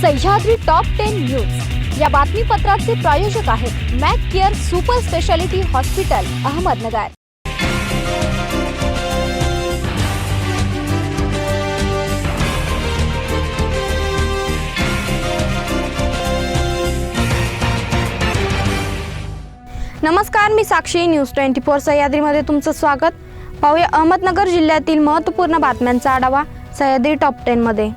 Sahyadri top 10 news या बातमीपत्राचे प्रायोजक आहेत Mac care super speciality hospital Ahmednagar. नमस्कार, मी साक्षी। न्यूज 24 सह्याद्रीमध्ये तुमचं स्वागत। पाहूया अहमदनगर जिल्ह्यातील महत्त्वपूर्ण बातम्यांचा आढावा सह्याद्री टॉप 10 मध्ये।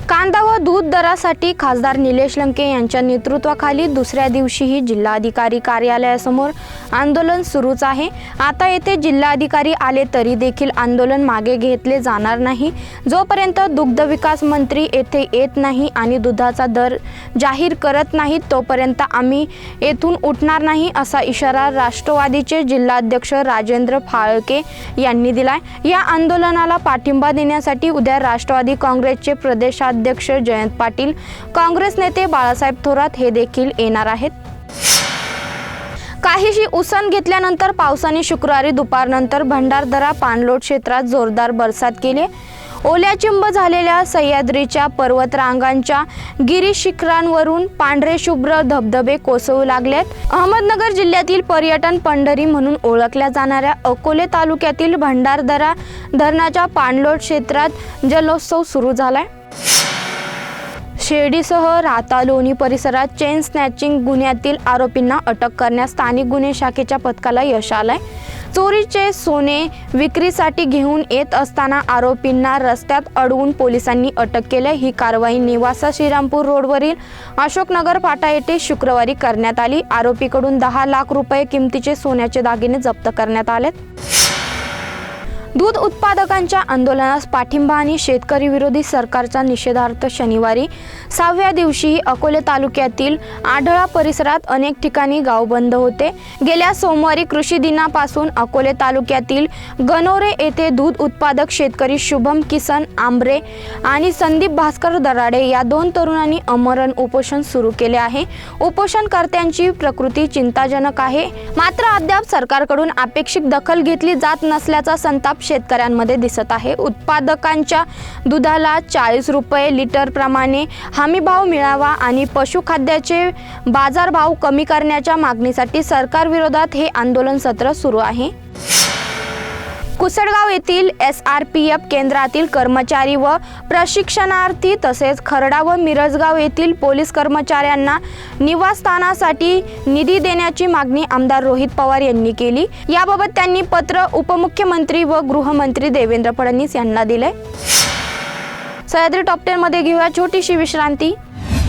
कांदा व दूध दरासाठी खासदार निलेश लंके यांच्या नेतृत्वाखाली दुसऱ्या दिवशीही जिल्हाधिकारी कार्यालयासमोर आंदोलन सुरूच आहे। आता येथे जिल्हाधिकारी आले तरी देखील आंदोलन मागे घेतले जाणार नाही जोपर्यंत दुग्ध विकास मंत्री येथे येत नाही आणि दुधाचा दर जाहीर करत नाही तोपर्यंत आम्ही येथून उठणार नाही, असा इशारा राष्ट्रवादीचे जिल्हाध्यक्ष राजेंद्र फाळके यांनी दिलाय। या आंदोलनाला पाठिंबा देण्यासाठी उद्या राष्ट्रवादी काँग्रेसचे प्रदेशाध्यक्ष जयंत पाटील, काँग्रेस नेते बाळासाहेब थोरात हे देखील येणार आहेत। काहीशी उसण घेतल्यानंतर पावसाने शुक्रवारी दुपारनंतर भंडारदरा पाणलोट क्षेत्रात जोरदार बरसात केली। ओल्याचिंब झालेल्या सह्याद्रीच्या पर्वतरांगांच्या गिरीशिखरांवरून पांढरे शुभ्र धबधबे कोसळू लागलेत। अहमदनगर जिल्ह्यातील पर्यटन पंढरी म्हणून ओळखल्या जाणाऱ्या अकोले तालुक्यातील भंडारदरा धरणाच्या पाणलोट क्षेत्रात जलोत्सव सुरू झालाय। शिर्डीसह राहता लोणी परिसरात चेन स्नॅचिंग गुन्ह्यातील आरोपींना अटक करण्यास स्थानिक गुन्हे शाखेच्या पथकाला यश आलंय। चोरीचे सोने विक्रीसाठी घेऊन येत असताना आरोपींना रस्त्यात अडवून पोलिसांनी अटक केली। ही कारवाई नेवासा श्रीरामपूर रोडवरील अशोकनगर फाटा येथे शुक्रवारी करण्यात आली। आरोपीकडून 10 लाख रुपये किमतीचे सोन्याचे दागिने जप्त करण्यात आलेत। दूध उत्पादकांच्या आंदोलनास पाठिंबा आणि शेतकरी विरोधी सरकारचा निषेधार्थ शनिवारी 6व्या दिवशी अकोले तालुक्यातील आढळा परिसरात अनेक ठिकाणी गाव बंद होते। गेल्या सोमवारी कृषी दिनापासून अकोले तालुक्यातील गणोरे येथे दूध उत्पादक शेतकरी शुभम किसन आंबरे आणि संदीप भास्कर दराडे या 2 तरुणांनी आमरण उपोषण सुरू केले आहे। उपोषणकर्त्यांची प्रकृती चिंताजनक आहे, मात्र अद्याप सरकारकडून अपेक्षित दखल घेतली जात नसल्याचा संताप शेतकऱ्यांमध्ये दिसत आहे। उत्पादकांच्या दुधाला 40 रुपये लिटर प्रमाणे हमी भाव मिळावा आणि पशुखाद्याचे बाजारभाव कमी करण्याच्या मागणीसाठी सरकार विरोधात हे आंदोलन सत्र सुरू आहे। कुसडगाव येथील SRPF केंद्रातील कर्मचारी व प्रशिक्षणार्थी तसेच खरडा व मिरजगाव येथील पोलीस कर्मचाऱ्यांना निवासस्थानासाठी निधी देण्याची मागणी आमदार रोहित पवार यांनी केली। याबाबत त्यांनी पत्र उपमुख्यमंत्री व गृहमंत्री देवेंद्र फडणवीस यांना दिले। सह्याद्री टॉप 10 मध्ये घेऊया छोटीशी विश्रांती।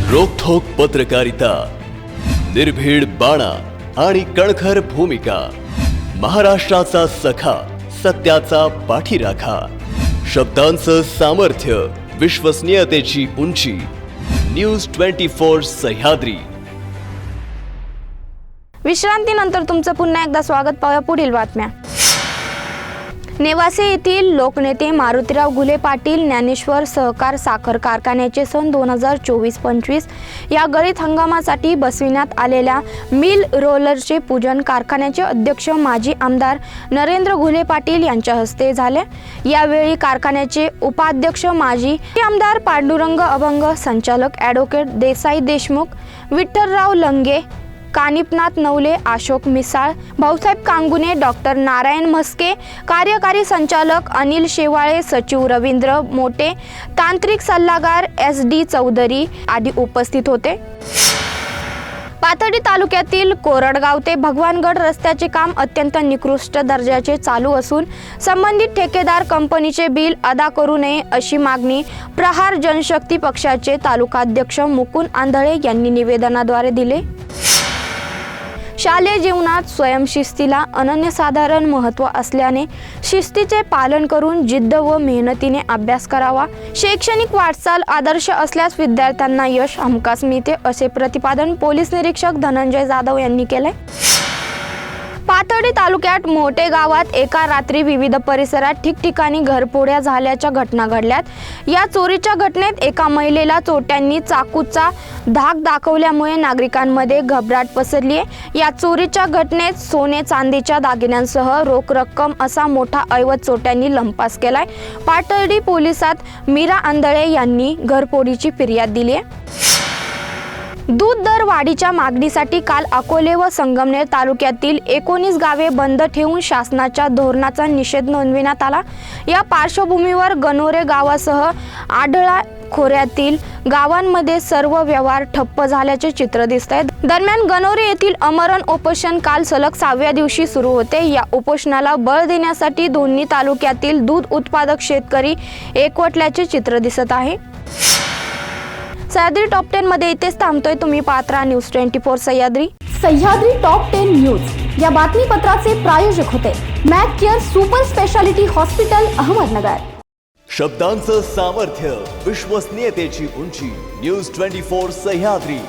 रोखोक पत्रकारिता, निर्भीड बाणा आणि कणखर भूमिका, महाराष्ट्राचा सखा, सत्याचा पाठीराखा, शब्दांचं सामर्थ्य, विश्वसनीयतेची उंची। न्यूज 24 सह्याद्री। विश्रांतीनंतर तुमचं पुन्हा एकदा स्वागत। पाहूया पुढील बातम्या। नेवासे येथील लोकनेते मारुतीराव घुले पाटील ज्ञानेश्वर सहकार साखर कारखान्याचे सन 2024-25 या गळीत हंगामासाठी बसविण्यात आलेल्या मिल रोलरचे पूजन कारखान्याचे अध्यक्ष माजी आमदार नरेंद्र घुले पाटील यांच्या हस्ते झाले। यावेळी कारखान्याचे उपाध्यक्ष माजी आमदार पांडुरंग अभंग, संचालक ॲडव्होकेट देसाई देशमुख, विठ्ठलराव लंगे, कानिपनाथ नवले, अशोक मिसाळ, भाऊसाहेब कांगुने, डॉक्टर नारायण म्हस्के, कार्यकारी संचालक अनिल शेवाळे, सचिव रवींद्र मोटे, तांत्रिक सल्लागार SD चौधरी आदी उपस्थित होते। पाथर्डी तालुक्यातील कोरडगाव ते भगवानगड रस्त्याचे काम अत्यंत निकृष्ट दर्जाचे चालू असून संबंधित ठेकेदार कंपनीचे बिल अदा करू नये अशी मागणी प्रहार जनशक्ती पक्षाचे तालुकाध्यक्ष मुकुंद आंधळे यांनी निवेदनाद्वारे दिले। शालेय जीवनात स्वयंशिस्तीला अनन्यसाधारण महत्त्व असल्याने शिस्तीचे पालन करून जिद्द व मेहनतीने अभ्यास करावा। शैक्षणिक वाटचाल आदर्श असल्यास विद्यार्थ्यांना यश हमखास मिळते, असे प्रतिपादन पोलीस निरीक्षक धनंजय जाधव यांनी केले। पाथर्डी तालुक्यात मोठे गावात एका रात्री विविध परिसरात ठिकठिकाणी घरफोड्या झाल्याच्या घटना घडल्यात। या चोरीच्या घटनेत एका महिलेला चोरट्यांनी चाकूचा धाक दाखवल्यामुळे नागरिकांमध्ये घबराट पसरली आहे। या चोरीच्या घटनेत सोने चांदीच्या दागिन्यांसह रोख रक्कम असा मोठा ऐवज चोरट्यांनी लंपास केलाय। पाथर्डी पोलिसात मीरा आंधळे यांनी घरफोडीची फिर्याद दिली आहे। दूध दर वाढीच्या मागणीसाठी काल अकोले व संगमनेर तालुक्यातील 19 गावे बंद ठेवून शासनाच्या धोरणाचा निषेध नोंदविण्यात आला। या पार्श्वभूमीवर गणोरे गावासह आढळा खोऱ्यातील गावांमध्ये सर्व व्यवहार ठप्प झाल्याचे चित्र दिसत आहे। दरम्यान गणोरे येथील आमरण उपोषण काल सलग 6व्या दिवशी सुरू होते। या उपोषणाला बळ देण्यासाठी दोन्ही तालुक्यातील दूध उत्पादक शेतकरी एकवटल्याचे चित्र दिसत आहे। सह्याद्री टॉप 10 मध्ये इथेच थांबतोय। तुम्ही पाहत राहा news 24 Sahyadri. Sahyadri top 10 news या बातमीपत्राचे प्रायोजक होते Mac care super speciality hospital Ahmednagar. शब्दांचं सामर्थ्य, विश्वसनीयतेची उंची, न्यूज 24 सह्याद्री।